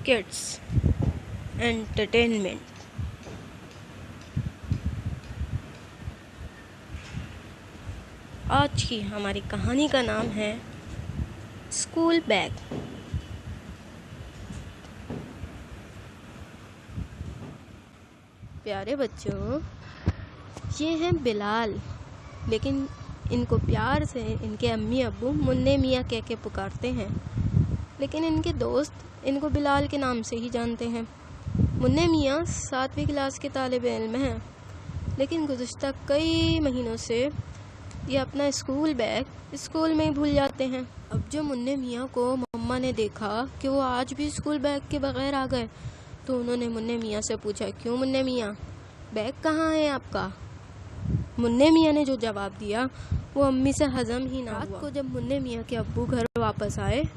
Kids entertainment. आज की हमारी कहानी का नाम है स्कूल बैग। प्यारे बच्चों, ये हैं बिलाल, लेकिन इनको प्यार से इनके अम्मी अब्बू मुन्ने मियाँ कह के पुकारते हैं। लेकिन इनके दोस्त इनको बिलाल के नाम से ही जानते हैं। मुन्ने मियाँ 7वीं क्लास के तालिबे इल्म हैं, लेकिन गुज़िश्ता कई महीनों से ये अपना स्कूल बैग स्कूल में ही भूल जाते हैं। अब जो मुन्ने मियाँ को मम्मा ने देखा कि वो आज भी स्कूल बैग के बगैर आ गए, तो उन्होंने मुन्ने मियाँ से पूछा, क्यों मुन्ने मियाँ, बैग कहाँ है आपका? मुन्ने मियाँ ने जो जवाब दिया वो अम्मी से हज़म ही ना हुआ। रात को जब मुन्ने मियाँ के अब्बू घर वापस आए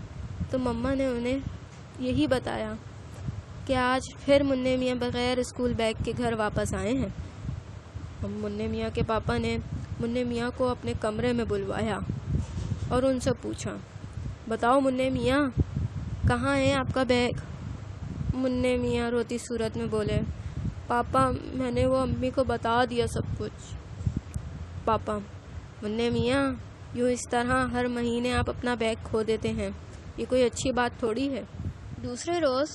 तो मम्मा ने उन्हें यही बताया कि आज फिर मुन्ने मियाँ बगैर स्कूल बैग के घर वापस आए हैं। मुन्ने मियाँ के पापा ने मुन्ने मियाँ को अपने कमरे में बुलवाया और उनसे पूछा, बताओ मुन्ने मियाँ, कहाँ है आपका बैग? मुन्ने मियाँ रोती सूरत में बोले, पापा मैंने वो अम्मी को बता दिया सब कुछ। पापा, मुन्ने मियाँ, यूँ इस तरह हर महीने आप अपना बैग खो देते हैं, ये कोई अच्छी बात थोड़ी है। दूसरे रोज़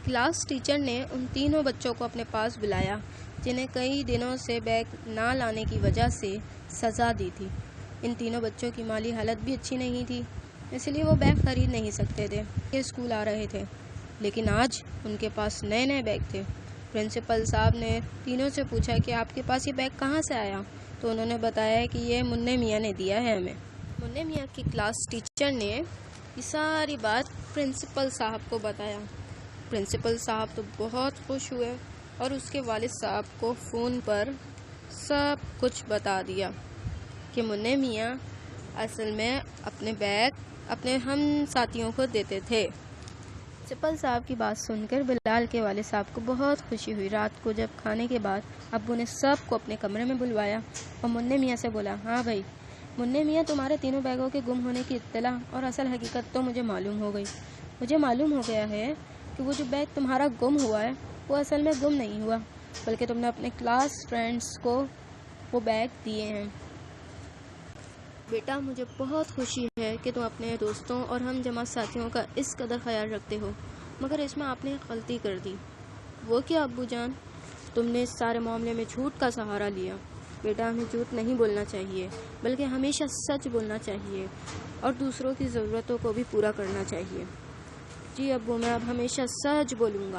क्लास टीचर ने उन तीनों बच्चों को अपने पास बुलाया जिन्हें कई दिनों से बैग ना लाने की वजह से सज़ा दी थी। इन तीनों बच्चों की माली हालत भी अच्छी नहीं थी, इसलिए वो बैग ख़रीद नहीं सकते थे। ये स्कूल आ रहे थे, लेकिन आज उनके पास नए नए बैग थे। प्रिंसिपल साहब ने तीनों से पूछा कि आपके पास ये बैग कहाँ से आया? तो उन्होंने बताया कि ये मुन्ने मियाँ ने दिया है हमें। मुन्ने मियाँ की क्लास टीचर ने ये सारी बात प्रिंसिपल साहब को बताया। प्रिंसिपल साहब तो बहुत खुश हुए और उसके वालिद साहब को फ़ोन पर सब कुछ बता दिया कि मुन्ने मियाँ असल में अपने बैग अपने हम साथियों को देते थे। प्रिंसिपल साहब की बात सुनकर बिलाल के वालिद साहब को बहुत खुशी हुई। रात को जब खाने के बाद अब्बू ने सबको अपने कमरे में बुलवाया और मुन्ने मियाँ से बोला, हाँ भाई मुन्ने मियाँ, तुम्हारे तीनों बैगों के गुम होने की इत्तला और असल हकीकत तो मुझे मालूम हो गई। मुझे मालूम हो गया है कि वो जो बैग तुम्हारा गुम हुआ है वो असल में गुम नहीं हुआ, बल्कि तुमने अपने क्लास फ्रेंड्स को वो बैग दिए हैं। बेटा, मुझे बहुत खुशी है कि तुम अपने दोस्तों और हम जमा साथियों का इस कदर ख्याल रखते हो, मगर इसमें आपने एक गलती कर दी। वो क्या अब्बू जान? तुमने इस सारे मामले में झूठ का सहारा लिया। बेटा, हमें झूठ नहीं बोलना चाहिए, बल्कि हमेशा सच बोलना चाहिए और दूसरों की ज़रूरतों को भी पूरा करना चाहिए। जी अब्बू, मैं अब हमेशा सच बोलूँगा।